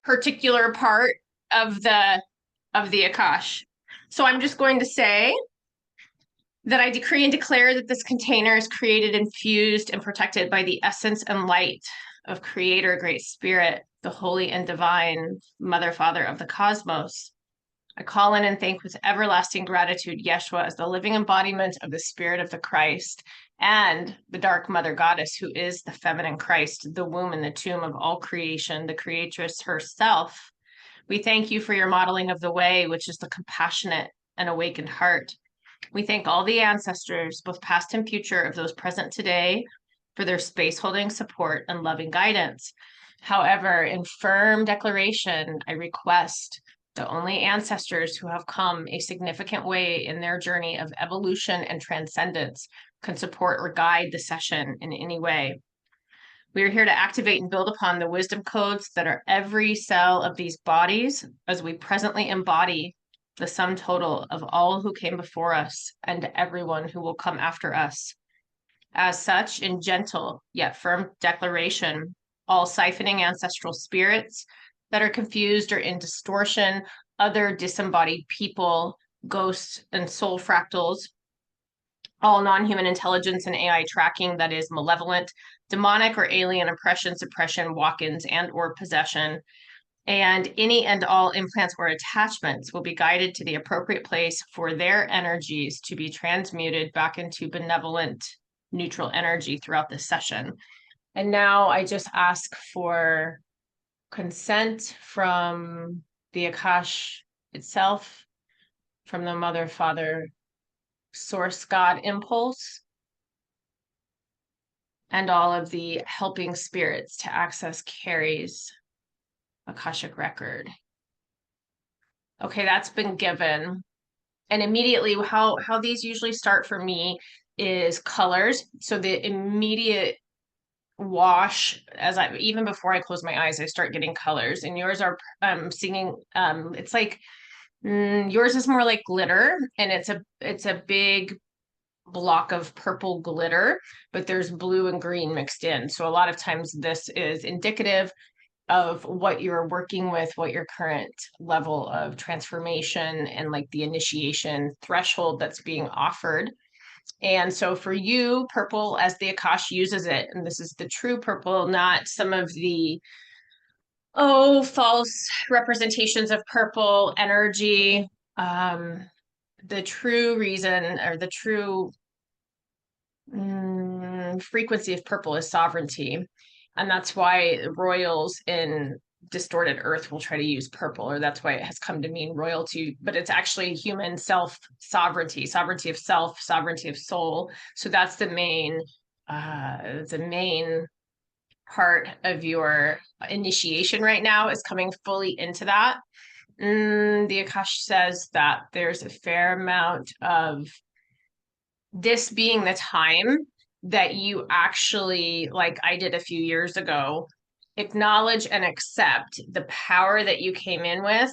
particular part of the Akash. So I'm just going to say that I decree and declare that this container is created, infused, and protected by the essence and light of Creator, Great Spirit, the Holy and Divine Mother, Father of the cosmos. I call in and thank with everlasting gratitude Yeshua as the living embodiment of the Spirit of the Christ and the Dark Mother Goddess, who is the feminine Christ, the womb and the tomb of all creation, the Creatress herself. We thank you for your modeling of the way, which is the compassionate and awakened heart. We thank all the ancestors, both past and future, of those present today, for their space holding support and loving guidance. However, in firm declaration, I request the only ancestors who have come a significant way in their journey of evolution and transcendence can support or guide the session in any way. We are here to activate and build upon the wisdom codes that are every cell of these bodies as we presently embody the sum total of all who came before us and everyone who will come after us. As such, in gentle yet firm declaration, all siphoning ancestral spirits that are confused or in distortion, other disembodied people, ghosts, and soul fractals, all non-human intelligence and AI tracking that is malevolent, demonic or alien oppression, suppression, walk-ins, and or possession, and any and all implants or attachments will be guided to the appropriate place for their energies to be transmuted back into benevolent, neutral energy throughout the session. And now I just ask for consent from the Akash itself, from the Mother, Father, Source, God impulse, and all of the helping spirits to access Carrie's Akashic record. Okay, that's been given. And immediately how these usually start for me is colors. So the immediate wash, even before I close my eyes, I start getting colors. And yours are singing, it's like yours is more like glitter, and it's a big block of purple glitter, but there's blue and green mixed in. So a lot of times this is indicative of what you're working with, what your current level of transformation and like the initiation threshold that's being offered. And so for you, purple, as the Akash uses it, and this is the true purple, not some of the false representations of purple energy. The true reason, or the true frequency of purple, is sovereignty. And that's why royals in distorted earth will try to use purple, or that's why it has come to mean royalty, but it's actually human self sovereignty, sovereignty of self, sovereignty of soul. So that's the main part of your initiation right now, is coming fully into that. The Akash says that there's a fair amount of this being the time that you actually, like I did a few years ago, acknowledge and accept the power that you came in with,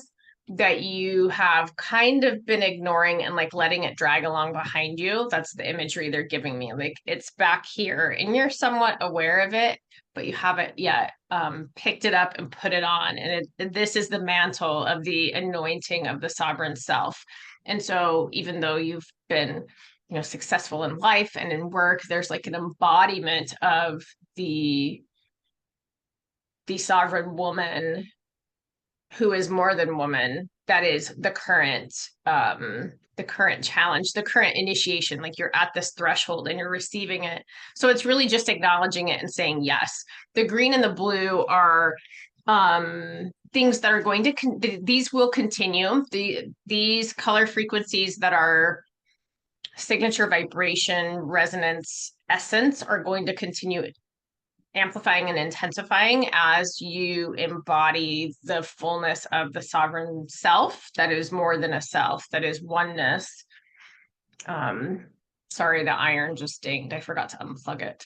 that you have kind of been ignoring and like letting it drag along behind you. That's the imagery they're giving me. Like it's back here and you're somewhat aware of it, but you haven't yet picked it up and put it on. And this is the mantle of the anointing of the sovereign self. And so even though you've been successful in life and in work, there's like an embodiment of the sovereign woman who is more than woman. That is the current challenge, the current initiation. Like you're at this threshold and you're receiving it. So it's really just acknowledging it and saying yes. The green and the blue are things that are going to these will continue. These color frequencies that are signature vibration, resonance, essence are going to continue amplifying and intensifying as you embody the fullness of the sovereign self that is more than a self, that is oneness. Sorry, the iron just dinged. I forgot to unplug it.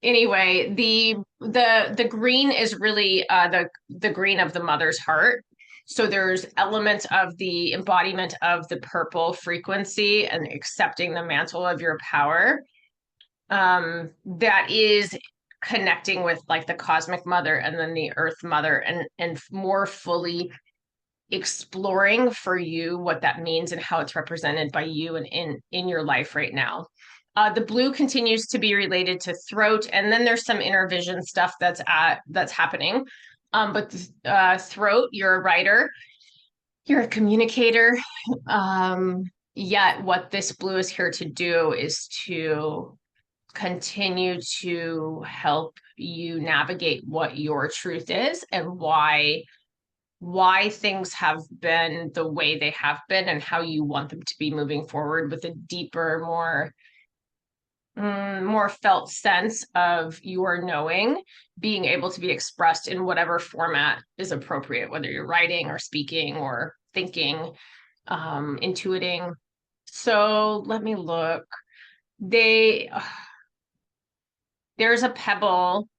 Anyway, the green is really the green of the mother's heart. So there's elements of the embodiment of the purple frequency and accepting the mantle of your power. That is connecting with like the cosmic mother and then the earth mother, and more fully exploring for you what that means and how it's represented by you and in your life right now. The blue continues to be related to throat, and then there's some inner vision stuff that's happening. But throat, you're a writer, you're a communicator. Yet what this blue is here to do is to continue to help you navigate what your truth is and why things have been the way they have been and how you want them to be moving forward with a deeper, more felt sense of your knowing being able to be expressed in whatever format is appropriate, whether you're writing or speaking or thinking, intuiting. So let me look. There's a pebble.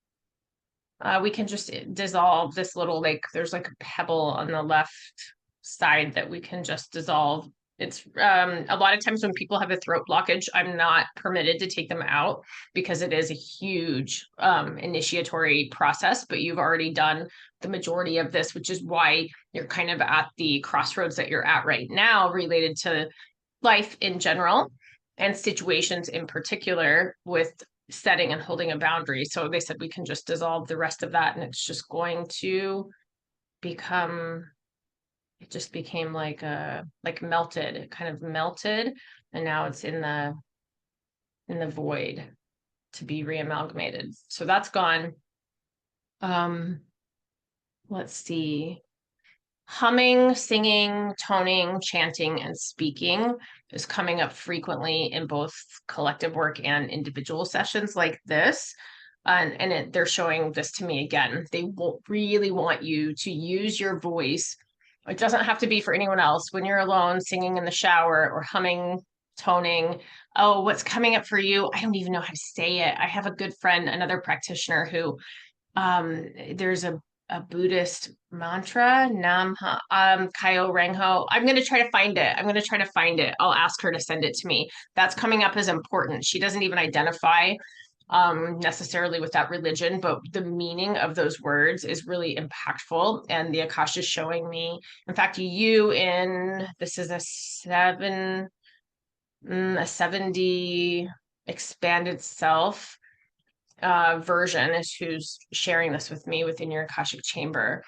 We can just dissolve this little, like, there's like a pebble on the left side that we can just dissolve. It's a lot of times when people have a throat blockage, I'm not permitted to take them out because it is a huge initiatory process, but you've already done the majority of this, which is why you're kind of at the crossroads that you're at right now related to life in general and situations in particular with setting and holding a boundary. So they said we can just dissolve the rest of that and it's just going to become, it just became like melted. It kind of melted and now it's in the void to be reamalgamated. So that's gone. Let's see. Humming, singing, toning, chanting, and speaking is coming up frequently in both collective work and individual sessions like this. They're showing this to me again. They really want you to use your voice. It doesn't have to be for anyone else. When you're alone, singing in the shower or humming, toning. Oh, what's coming up for you? I don't even know how to say it. I have a good friend, another practitioner who there's a Buddhist mantra, Nam Kyo Rengho. I'm going to try to find it. I'll ask her to send it to me. That's coming up as important. She doesn't even identify necessarily with that religion, but the meaning of those words is really impactful. And the Akasha is showing me, in fact, this is a 7D expanded self version is who's sharing this with me within your Akashic chamber,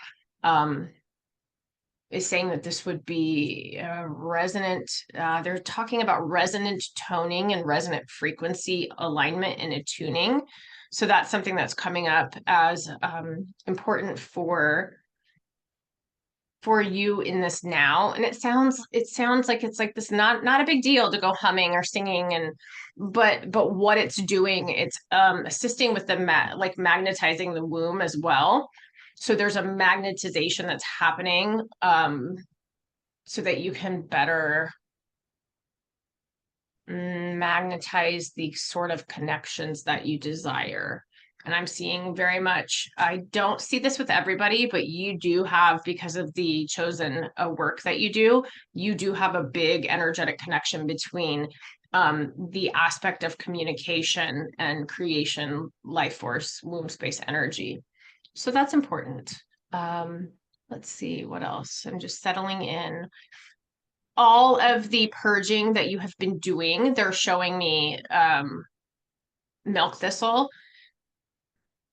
is saying that this would be resonant. They're talking about resonant toning and resonant frequency alignment and attuning. So that's something that's coming up as important for you in this now. And it sounds like it's like this not a big deal to go humming or singing, but what it's doing, it's assisting with the magnetizing the womb as well. So there's a magnetization that's happening so that you can better magnetize the sort of connections that you desire. And I'm seeing very much, I don't see this with everybody, but you do have, because of the chosen work that you do have a big energetic connection between the aspect of communication and creation, life force, womb space energy. So that's important. Let's see what else. I'm just settling in. All of the purging that you have been doing, they're showing me milk thistle.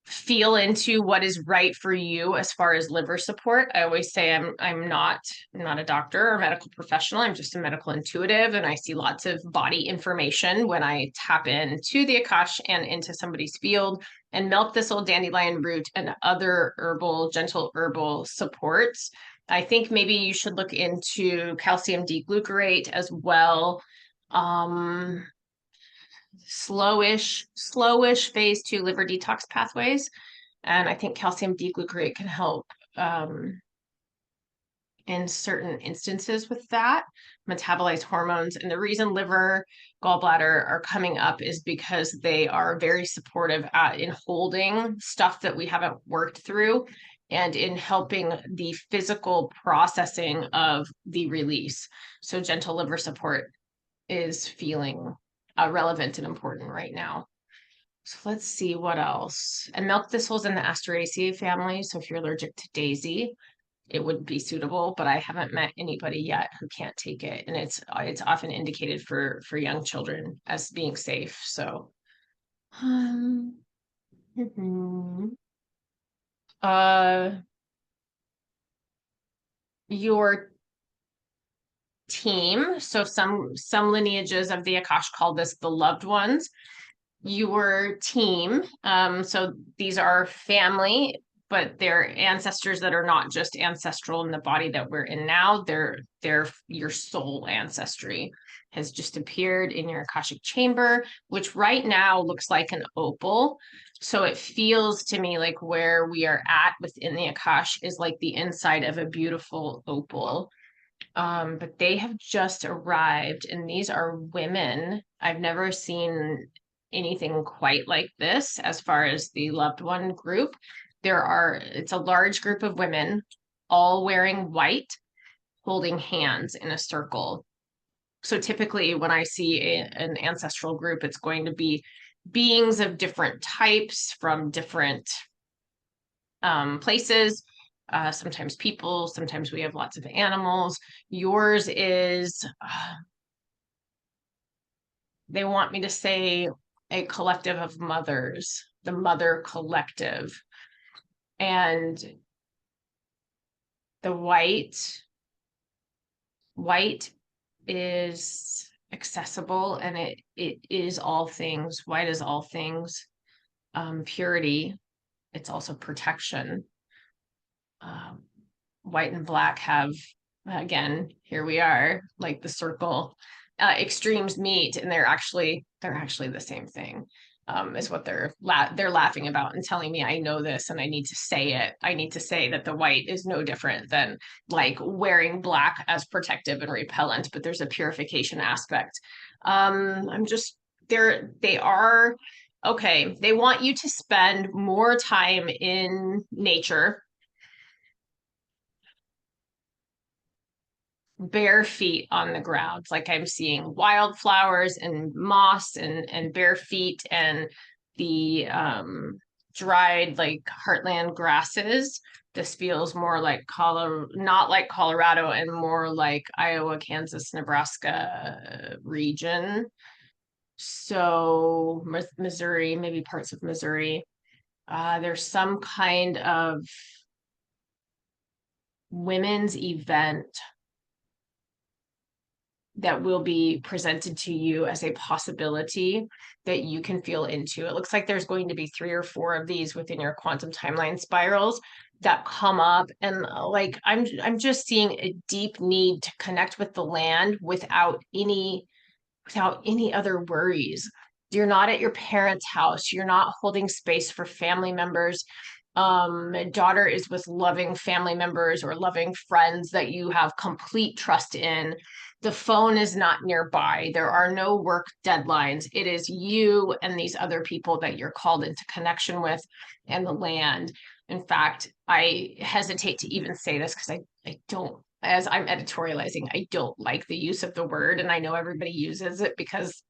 Feel into what is right for you as far as liver support. I always say I'm not a doctor or medical professional. I'm just a medical intuitive, and I see lots of body information when I tap into the Akash and into somebody's field. And milk thistle, dandelion root, and other gentle herbal supports. I think maybe you should look into calcium D-glucarate as well. Slowish phase 2 liver detox pathways. And I think calcium D-glucarate can help in certain instances with that, metabolize hormones. And the reason liver, gallbladder are coming up is because they are very supportive in holding stuff that we haven't worked through and in helping the physical processing of the release. So gentle liver support is feeling relevant and important right now. So let's see what else. And milk thistles in the Asteraceae family. So if you're allergic to daisy, it would be suitable, but I haven't met anybody yet who can't take it. And it's often indicated for young children as being safe. So mhm. uh your team. So some lineages of the Akash call this the loved ones. Your team. So these are family, but they're ancestors that are not just ancestral in the body that we're in now. They're your soul ancestry has just appeared in your Akashic chamber, which right now looks like an opal. So it feels to me like where we are at within the Akash is like the inside of a beautiful opal. But they have just arrived, and these are women. I've never seen anything quite like this as far as the loved one group. It's a large group of women, all wearing white, holding hands in a circle. So typically, when I see an ancestral group, it's going to be beings of different types from different places, sometimes people, sometimes we have lots of animals. Yours is, they want me to say a collective of mothers, the mother collective. And the white is accessible, and it is all things. White is all things. Purity, it's also protection. Um, White and black have, again, here we are, like the circle, extremes meet, and they're actually the same thing. Is what they're laughing about and telling me I know this and I need to say it. I need to say that the white is no different than like wearing black as protective and repellent, but there's a purification aspect. I'm just they are okay. They want you to spend more time in nature, bare feet on the ground. Like I'm seeing wildflowers and moss and bare feet and the dried like heartland grasses. This feels more like not like Colorado and more like Iowa, Kansas, Nebraska region. So Missouri, maybe parts of Missouri. There's some kind of women's event that will be presented to you as a possibility that you can feel into. It looks like there's going to be 3 or 4 of these within your quantum timeline spirals that come up, and like I'm just seeing a deep need to connect with the land without any other worries. You're not at your parents' house. You're not holding space for family members. Daughter is with loving family members or loving friends that you have complete trust in. The phone is not nearby. There are no work deadlines. It is you and these other people that you're called into connection with and the land. In fact, I hesitate to even say this because I don't, as I'm editorializing, I don't like the use of the word, and I know everybody uses it because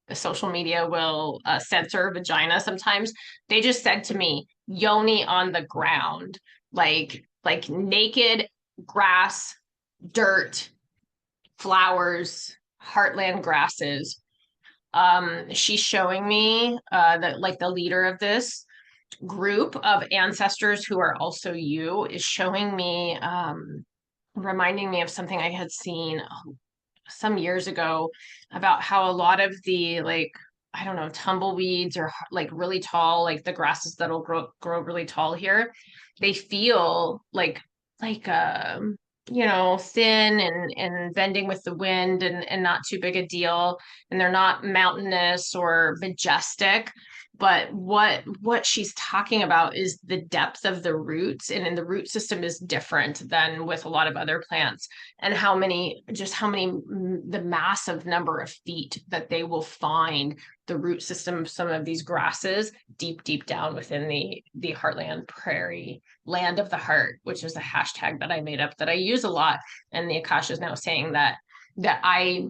the social media will censor vagina sometimes. They just said to me, yoni on the ground, like naked grass, dirt, flowers, heartland grasses. She's showing me that like the leader of this group of ancestors who are also you is showing me reminding me of something I had seen some years ago about how a lot of the like I don't know tumbleweeds or like really tall like the grasses that'll grow really tall here, they feel like thin and bending with the wind and not too big a deal, and they're not mountainous or majestic. But what she's talking about is the depth of the roots, and the root system is different than with a lot of other plants, and how many the massive number of feet that they will find the root system of some of these grasses deep down within the heartland prairie land of the heart, which is a hashtag that I made up that I use a lot. And the Akasha is now saying that I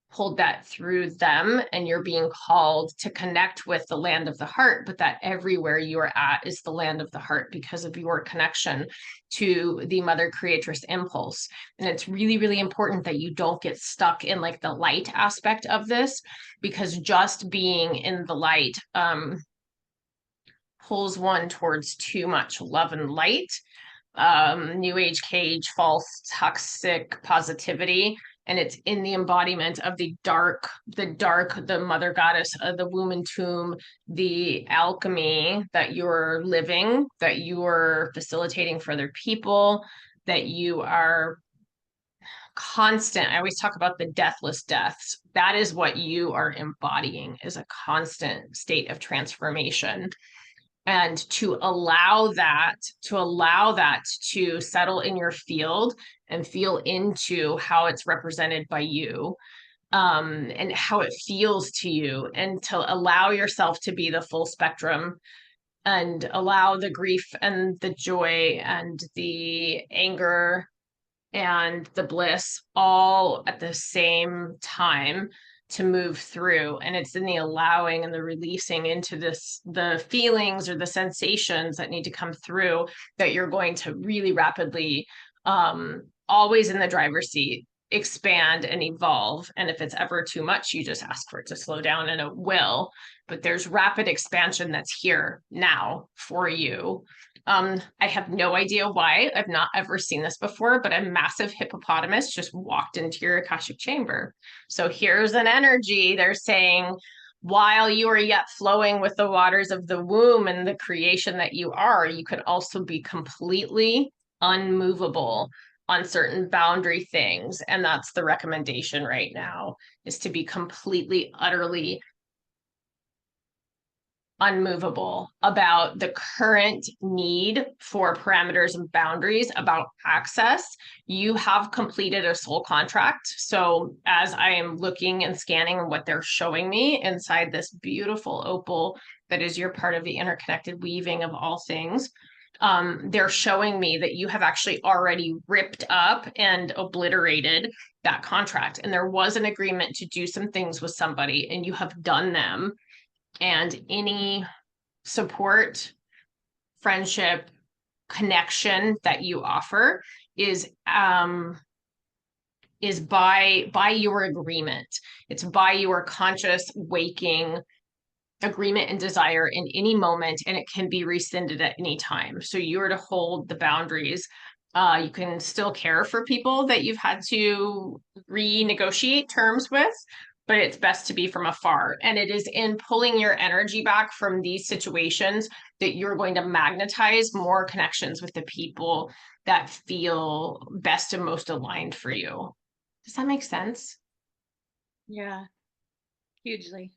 hold that through them, and you're being called to connect with the land of the heart, but that everywhere you're at is the land of the heart because of your connection to the mother creatress impulse. And it's really, really important that you don't get stuck in like the light aspect of this, because just being in the light pulls one towards too much love and light, new age cage, false toxic positivity. And it's in the embodiment of the dark, the mother goddess of the womb and tomb, the alchemy that you're living, that you're facilitating for other people, that you are constant. I always talk about the deathless deaths. That is what you are embodying, is a constant state of transformation. And to allow that to settle in your field and feel into how it's represented by you, and how it feels to you, and to allow yourself to be the full spectrum, and allow the grief and the joy and the anger and the bliss all at the same time to move through. And it's in the allowing and the releasing into this, the feelings or the sensations that need to come through, that you're going to really rapidly, always in the driver's seat, expand and evolve. And if it's ever too much, you just ask for it to slow down, and it will. But there's rapid expansion that's here now for you. I have no idea why. I've not ever seen this before, but a massive hippopotamus just walked into your Akashic chamber. So here's an energy. They're saying, while you are yet flowing with the waters of the womb and the creation that you are, you could also be completely unmovable on certain boundary things. And that's the recommendation right now, is to be completely, utterly unmovable about the current need for parameters and boundaries, about access. You have completed a soul contract. So as I am looking and scanning what they're showing me inside this beautiful opal that is your part of the interconnected weaving of all things, they're showing me that you have actually already ripped up and obliterated that contract. And there was an agreement to do some things with somebody, and you have done them. And any support, friendship, connection that you offer is by your agreement. It's by your conscious waking agreement and desire in any moment, and it can be rescinded at any time. So you're to hold the boundaries. You can still care for people that you've had to renegotiate terms with, but it's best to be from afar. And it is in pulling your energy back from these situations that you're going to magnetize more connections with the people that feel best and most aligned for you. Does that make sense? Yeah, hugely.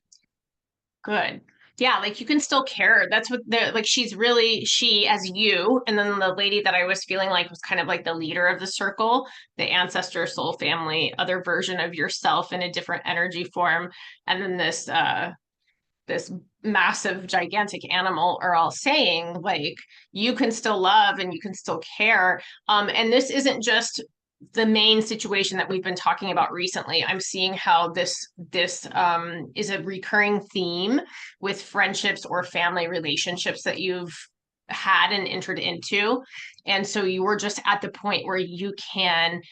Good. Yeah, like you can still care. That's what the like she's really she as you, and then the lady that I was feeling like was kind of like the leader of the circle, the ancestor soul family, other version of yourself in a different energy form, and then this massive gigantic animal are all saying like you can still love and you can still care. And this isn't just the main situation that we've been talking about recently. I'm seeing how this is a recurring theme with friendships or family relationships that you've had and entered into. And so you were just at the point where you can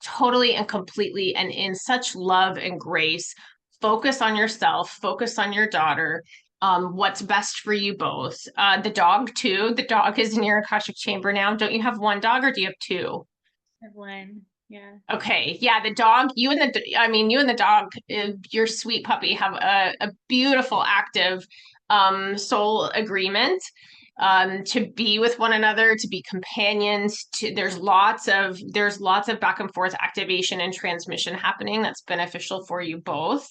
totally and completely and in such love and grace focus on yourself, focus on your daughter, what's best for you both. The dog too. The dog is in your Akashic chamber now. Don't you have one dog, or do you have two? I have one. Yeah. Okay, yeah, the dog, you and the dog, your sweet puppy have a beautiful active soul agreement, to be with one another, to be companions, to there's lots of back and forth activation and transmission happening that's beneficial for you both.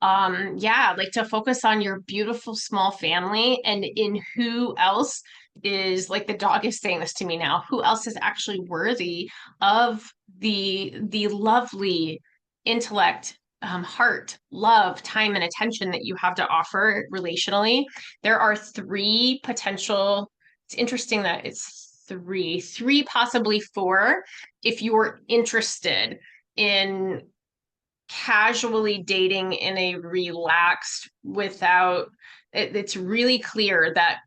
Yeah, like to focus on your beautiful small family, and in who else is, like the dog is saying this to me now, who else is actually worthy of the lovely intellect, heart, love, time, and attention that you have to offer relationally. There are three potential. It's interesting that it's three, possibly four, if you're interested in casually dating in a relaxed without it's really clear that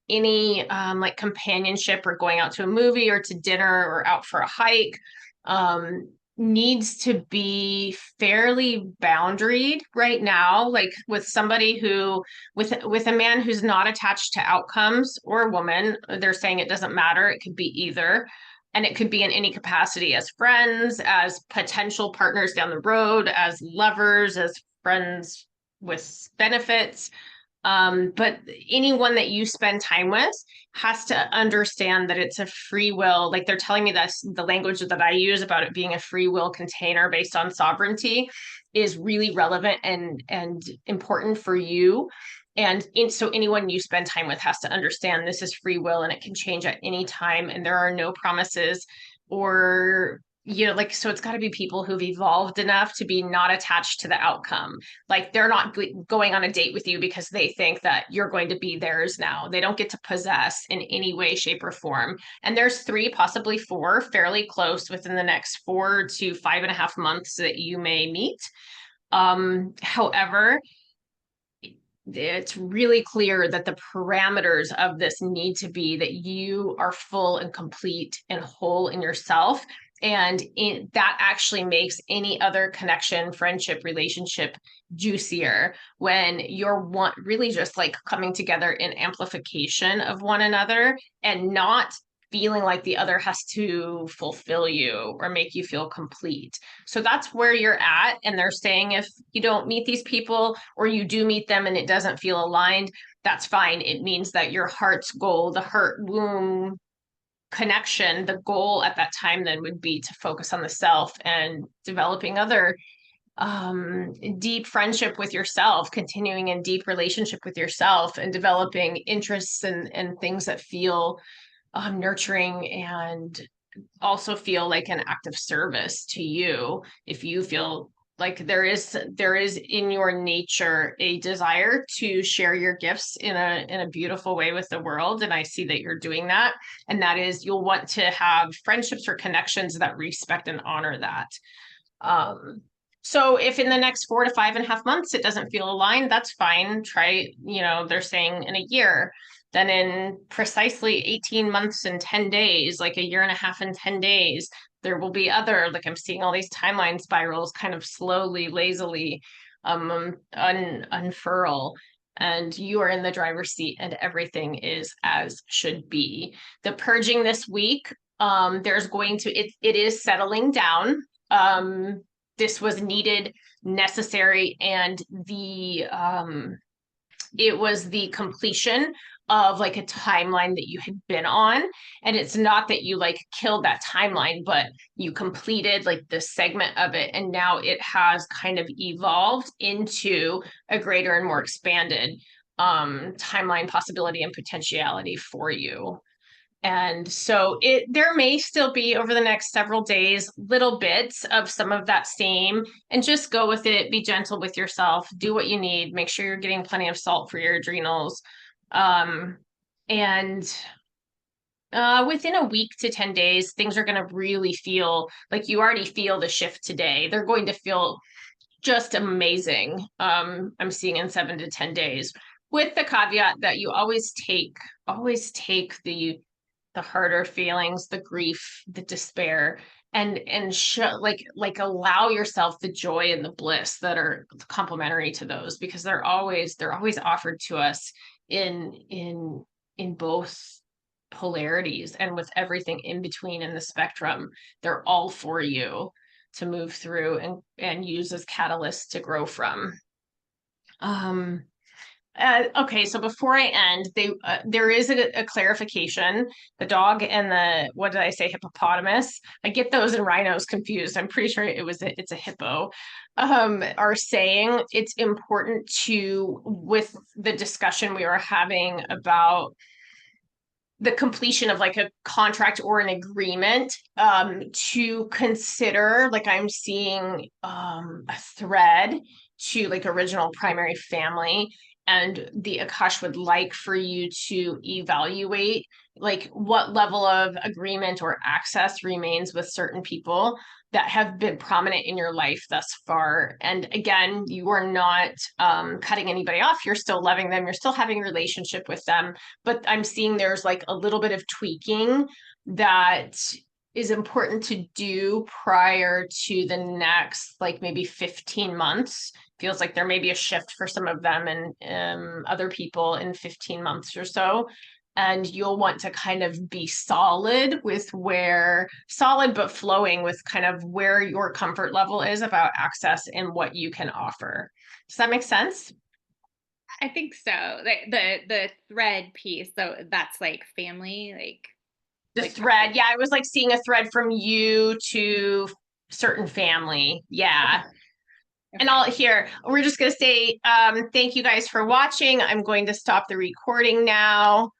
any like companionship or going out to a movie or to dinner or out for a hike um needs to be fairly boundaried right now, like with somebody who with a man who's not attached to outcomes, or a woman, they're saying it doesn't matter, it could be either, and it could be in any capacity, as friends, as potential partners down the road, as lovers, as friends with benefits. But anyone that you spend time with has to understand that it's a free will. Like they're telling me that the language that I use about it being a free will container based on sovereignty is really relevant and important for you. So anyone you spend time with has to understand this is free will and it can change at any time, and there are no promises or like, so it's got to be people who've evolved enough to be not attached to the outcome. Like they're not going on a date with you because they think that you're going to be theirs now. They don't get to possess in any way, shape, or form. And there's 3, possibly 4, fairly close within the next 4 to 5.5 months that you may meet. However, it's really clear that the parameters of this need to be that you are full and complete and whole in yourself. And that actually makes any other connection, friendship, relationship juicier when you're really just like coming together in amplification of one another and not feeling like the other has to fulfill you or make you feel complete. So that's where you're at. And they're saying if you don't meet these people, or you do meet them and it doesn't feel aligned, that's fine. It means that your heart's goal, the heart womb connection, the goal at that time then would be to focus on the self and developing other deep friendship with yourself, continuing in deep relationship with yourself, and developing interests and things that feel nurturing and also feel like an act of service to you. If you feel like there is in your nature a desire to share your gifts in a beautiful way with the world, and I see that you're doing that, and that is you'll want to have friendships or connections that respect and honor that. So if in the next 4 to 5.5 months it doesn't feel aligned, that's fine. Try, they're saying in a year. Then in precisely 18 months and 10 days, like a year and a half and 10 days, there will be other, like I'm seeing all these timeline spirals kind of slowly, lazily unfurl. And you are in the driver's seat and everything is as should be. The purging this week, it is settling down. This was needed, necessary, and it was the completion of like a timeline that you had been on. And it's not that you like killed that timeline, but you completed like the segment of it, and now it has kind of evolved into a greater and more expanded timeline possibility and potentiality for you. And so there may still be over the next several days little bits of some of that same, and just go with it, be gentle with yourself, do what you need, make sure you're getting plenty of salt for your adrenals. And within a week to 10 days, things are going to really feel like you already feel the shift today. They're going to feel just amazing. I'm seeing in 7 to 10 days, with the caveat that you always take the harder feelings, the grief, the despair, and show like allow yourself the joy and the bliss that are complementary to those, because they're always offered to us in both polarities, and with everything in between in the spectrum, they're all for you to move through and use as catalysts to grow from. Okay, so before I end, there is a clarification. The dog and the, what did I say, hippopotamus? I get those and rhinos confused. I'm pretty sure it's a hippo. Are saying it's important to, with the discussion we were having about the completion of like a contract or an agreement, to consider, like I'm seeing a thread to like original primary family, and the Akash would like for you to evaluate like what level of agreement or access remains with certain people that have been prominent in your life thus far. And again, you are not cutting anybody off. You're still loving them. You're still having a relationship with them. But I'm seeing there's like a little bit of tweaking that is important to do prior to the next, like maybe 15 months. Feels like there may be a shift for some of them and other people in 15 months or so. And you'll want to kind of be solid with where, solid but flowing with kind of where your comfort level is about access and what you can offer. Does that make sense? I think so. The thread piece, so that's like family, The like thread, yeah, I was like seeing a thread from you to certain family. Yeah. okay, And okay. we're just going to say thank you guys for watching. I'm going to stop the recording now.